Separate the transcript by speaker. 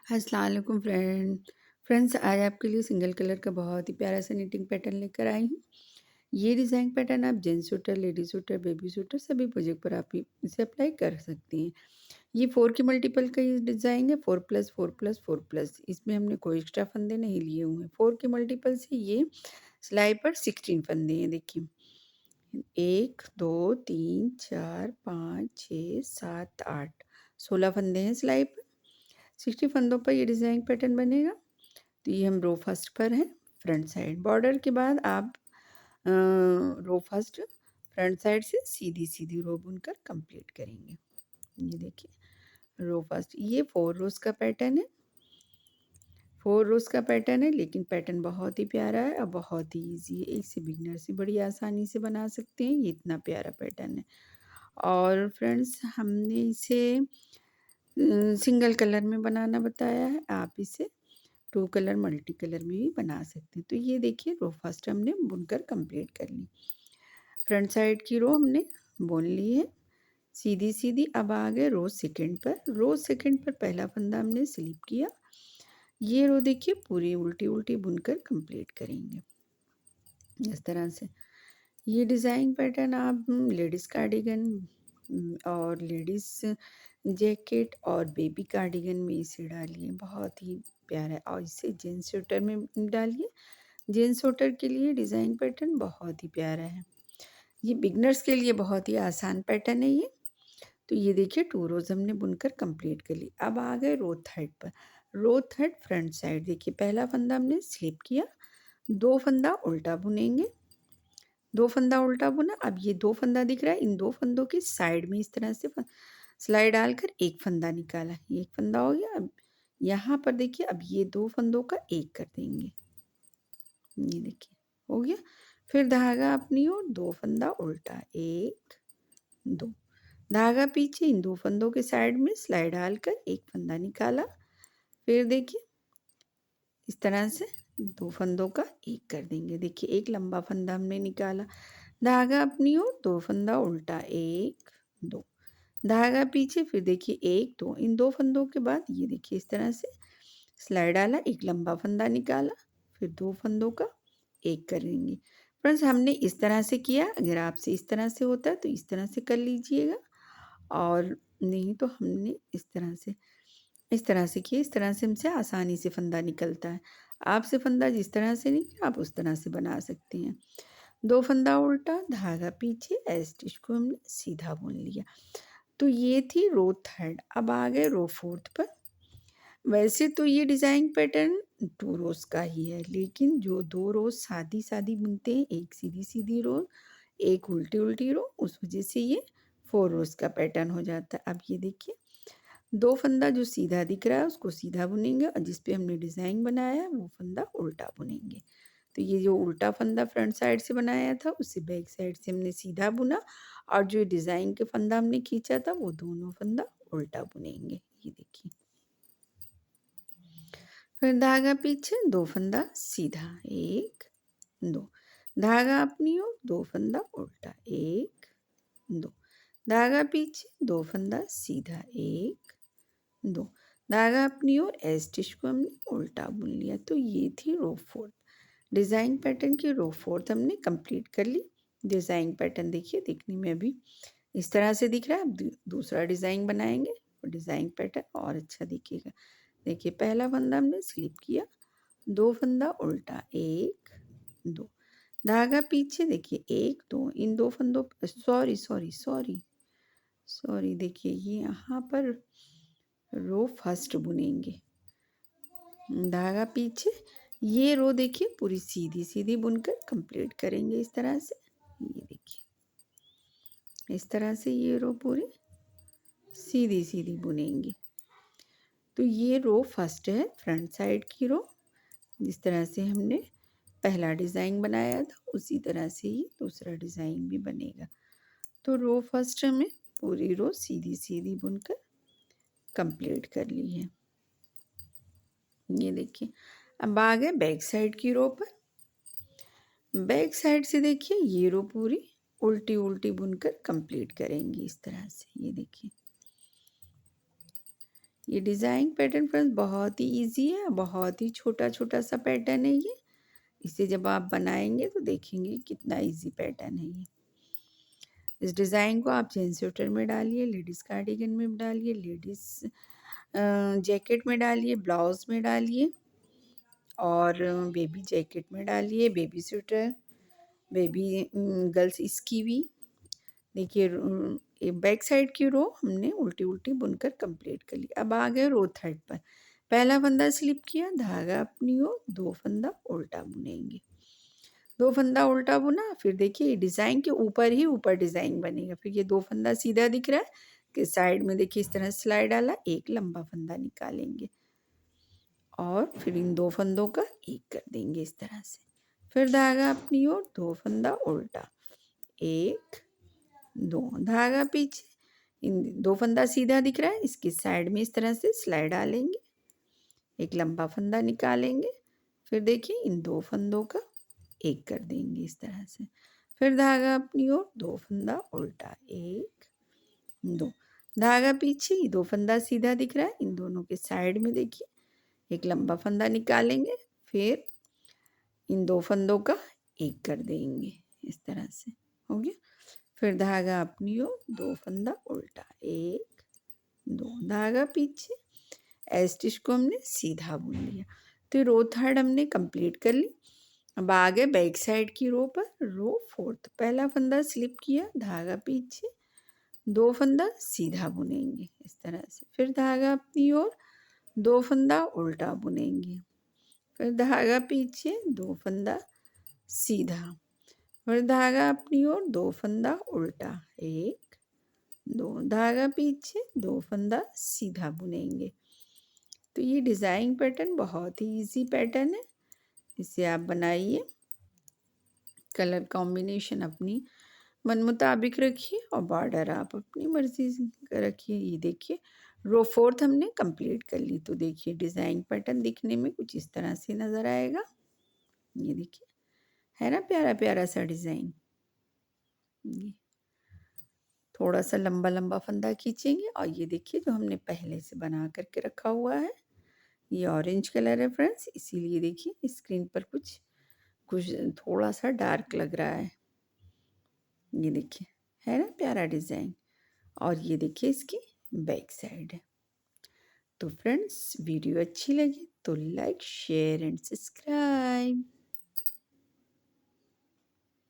Speaker 1: अस्सलाम वालेकुम फ्रेंड्स, आज आपके लिए सिंगल कलर का बहुत ही प्यारा सा निटिंग पैटर्न लेकर आई हूँ। ये डिज़ाइन पैटर्न आप gents sweater, lady sweater, baby sweater सभी प्रोजेक्ट पर आप इसे अप्लाई कर सकती हैं। ये 4 के मल्टीपल का ये डिज़ाइन है, 4+4+4+। इसमें हमने कोई एक्स्ट्रा फंदे नहीं लिए हुए हैं। 4 के मल्टीपल से ये सिलाई पर 16 फंदे हैं, देखिए। 1 2 3 4 5 6 7 8 16 फंदे हैं सिलाई पर। 60 फंदों पर ये डिज़ाइन पैटर्न बनेगा। तो ये हम रो फर्स्ट पर हैं, फ्रंट साइड बॉर्डर के बाद आप रो फर्स्ट फ्रंट साइड से सीधी सीधी रो बुनकर कंप्लीट करेंगे। ये देखिए रो फर्स्ट, ये 4 रोज का पैटर्न है। 4 रोज का पैटर्न है, लेकिन पैटर्न बहुत ही प्यारा है और बहुत ही ईजी है। इसे बिगनर से बड़ी आसानी से बना सकते हैं। ये इतना प्यारा पैटर्न है। और फ्रेंड्स, हमने इसे सिंगल कलर में बनाना बताया है। आप इसे 2 कलर मल्टी कलर में भी बना सकते हैं। तो ये देखिए रो फर्स्ट हमने बुनकर कंप्लीट कर ली। फ्रंट साइड की रो हमने बुन ली है सीधी सीधी। अब आ गए रो सेकंड पर। रो सेकंड पर पहला फंदा हमने स्लिप किया। ये रो देखिए पूरी उल्टी उल्टी बुनकर कंप्लीट करेंगे इस तरह से। ये डिज़ाइन पैटर्न आप लेडीज़ कार्डिगन और लेडीज़ जैकेट और बेबी कार्डिगन में इसे डालिए, बहुत ही प्यारा है। और इसे जेंट्स स्वेटर में डालिए। जेंट्स स्वेटर के लिए डिज़ाइन पैटर्न बहुत ही प्यारा है। ये बिगनर्स के लिए बहुत ही आसान पैटर्न है ये। तो ये देखिए 2 रोज़ हमने बुनकर कंप्लीट कर ली। अब आ गए रो थर्ड पर। रो थर्ड फ्रंट साइड, देखिए पहला फंदा हमने स्लिप किया, 2 फंदा उल्टा बुनेंगे, 2 फंदा उल्टा बुना। अब ये 2 फंदा दिख रहा है, इन 2 फंदों के साइड में इस तरह से सिलाई डालकर एक फंदा निकाला। ये एक फंदा हो गया। अब यहाँ पर देखिए, अब ये 2 फंदों का एक कर देंगे। ये देखिए हो गया। फिर धागा अपनी ओर, 2 फंदा उल्टा, 1 2, धागा पीछे, इन 2 फंदों के साइड में सिलाई डालकर एक फंदा निकाला। फिर देखिए इस तरह से 2 फंदों का एक कर देंगे। देखिए एक लंबा फंदा हमने निकाला, धागा अपनी ओर, 2 फंदा उल्टा, 1 2, धागा पीछे। फिर देखिए 1 2, इन 2 फंदों के बाद ये देखिए इस तरह से सिलाई डाला, एक लंबा फंदा निकाला, फिर 2 फंदों का एक करेंगे। फ्रेंड्स, हमने इस तरह से किया। अगर आपसे इस तरह से होता है तो इस तरह से कर लीजिएगा, और नहीं तो हमने इस तरह से किया। इस तरह से हमसे आसानी से फंदा निकलता है। आपसे फंदा जिस तरह से निकले आप उस तरह से बना सकते हैं। 2 फंदा उल्टा, धागा पीछे, स्टिच को हमने सीधा बुन लिया। तो ये थी रो थर्ड। अब आ गए रो फोर्थ पर। वैसे तो ये डिज़ाइन पैटर्न 2 रोज़ का ही है, लेकिन जो 2 रोज़ सादी-सादी बुनते हैं, एक सीधी-सीधी रो, एक उल्टी-उल्टी रो, उस वजह से ये 4 रोज़ का पैटर्न हो जाता है। अब ये देखिए 2 फंदा जो सीधा दिख रहा है उसको सीधा बुनेंगे, और जिस पे हमने डिज़ाइन बनाया है वो फंदा उल्टा बुनेंगे। तो ये जो उल्टा फंदा फ्रंट साइड से बनाया था उसे बैक साइड से हमने सीधा बुना, और जो डिज़ाइन के फंदा हमने खींचा था वो दोनों फंदा उल्टा बुनेंगे। ये देखिए फिर धागा पीछे, 2 फंदा सीधा, 1 2, धागा अपनी ओर, 2 फंदा उल्टा, 1 2, धागा पीछे, 2 फंदा सीधा, 1 2, धागा अपनी ओर, स्टिच को हमने उल्टा बुन लिया। तो ये थी रो फोर्थ। डिज़ाइन पैटर्न की रो फोर्थ हमने कंप्लीट कर ली। डिज़ाइन पैटर्न देखिए दिखने में अभी इस तरह से दिख रहा है। अब दूसरा डिज़ाइन बनाएंगे, डिज़ाइन पैटर्न और अच्छा दिखेगा। देखिए पहला फंदा हमने स्लिप किया, 2 फंदा उल्टा, 1 2, धागा पीछे, देखिए 1 2, इन 2 फंदों, सॉरी देखिए ये यहाँ पर रो फर्स्ट बुनेंगे, धागा पीछे। ये रो देखिए पूरी सीधी सीधी बुनकर कंप्लीट करेंगे इस तरह से। ये देखिए इस तरह से ये रो पूरी सीधी सीधी बुनेंगे। तो ये रो फर्स्ट है, फ्रंट साइड की रो। जिस तरह से हमने पहला डिज़ाइन बनाया था उसी तरह से ही दूसरा डिज़ाइन भी बनेगा। तो रो फर्स्ट में पूरी रो सीधी सीधी बुनकर कंप्लीट कर ली है। ये देखिए अब आ गए बैक साइड की रो पर। बैक साइड से देखिए ये रो पूरी उल्टी उल्टी बुनकर कंप्लीट करेंगे इस तरह से। ये देखिए ये डिज़ाइन पैटर्न फ्रेंड्स बहुत ही ईज़ी है, बहुत ही छोटा-छोटा सा पैटर्न है ये। इसे जब आप बनाएँगे तो देखेंगे कितना ईज़ी पैटर्न है ये। इस डिज़ाइन को आप जेंट्स स्वेटर में डालिए, लेडीज़ कार्डिगन में डालिए, लेडीज़ जैकेट में डालिए, ब्लाउज़ में डालिए और बेबी जैकेट में डालिए, baby sweater, baby girls skivvy. देखिए ये बैक साइड की रो हमने उल्टी-उल्टी बुनकर कंप्लीट कर ली। अब आ गए रो थर्ड पर। पहला फंदा स्लिप किया, धागा अपनी ओर, 2 फंदा उल्टा बुनेंगे। 2 फंदा उल्टा बुना, फिर देखिए डिज़ाइन के ऊपर ही ऊपर डिज़ाइन बनेगा। फिर ये 2 फंदा सीधा दिख रहा है कि साइड में देखिए इस तरह सिलाई डाला, एक लंबा फंदा निकालेंगे और फिर इन 2 फंदों का एक कर देंगे इस तरह से। फिर धागा अपनी ओर, 2 फंदा उल्टा, 1 2 धागा पीछे, इन 2 फंदा सीधा दिख रहा है, इसकी साइड में इस तरह से सिलाई डालेंगे, एक लंबा फंदा निकालेंगे, फिर देखिए इन 2 फंदों का एक कर देंगे इस तरह से। फिर धागा अपनी ओर, 2 फंदा उल्टा, 1 2 धागा पीछे, ये 2 फंदा सीधा दिख रहा है, इन दोनों के साइड में देखिए एक लंबा फंदा निकालेंगे, फिर इन 2 फंदों का एक कर देंगे इस तरह से, हो गया। फिर धागा अपनी ओर, 2 फंदा उल्टा, 1 2 धागा पीछे, स्टिच को हमने सीधा बुन लिया। तो रो थर्ड हमने कंप्लीट कर ली। अब आ गए बैक साइड की रो पर। रो फोर्थ, पहला फंदा स्लिप किया, धागा पीछे, 2 फंदा सीधा बुनेंगे इस तरह से। फिर धागा अपनी ओर, 2 फंदा उल्टा बुनेंगे, फिर धागा पीछे, 2 फंदा सीधा, फिर धागा अपनी ओर, 2 फंदा उल्टा, 1 2 धागा पीछे, 2 फंदा सीधा बुनेंगे। तो ये डिज़ाइन पैटर्न बहुत ही इजी पैटर्न है, इसे आप बनाइए। कलर कॉम्बिनेशन अपनी मन मुताबिक रखिए और बॉर्डर आप अपनी मर्ज़ी का रखिए। ये देखिए रो फोर्थ हमने कंप्लीट कर ली। तो देखिए डिज़ाइन पैटर्न दिखने में कुछ इस तरह से नज़र आएगा। ये देखिए, है ना प्यारा-प्यारा सा डिज़ाइन। ये थोड़ा-सा लंबा-लंबा फंदा खींचेंगे और ये देखिए जो हमने पहले से बना कर के रखा हुआ है, ये ऑरेंज कलर है फ्रेंड्स, इसीलिए देखिए स्क्रीन पर कुछ कुछ थोड़ा-सा डार्क लग रहा है। ये देखिए, है ना प्यारा डिज़ाइन और ये देखिए इसकी बैक साइड है। तो फ्रेंड्स वीडियो अच्छी लगी तो लाइक, शेयर एंड सब्सक्राइब।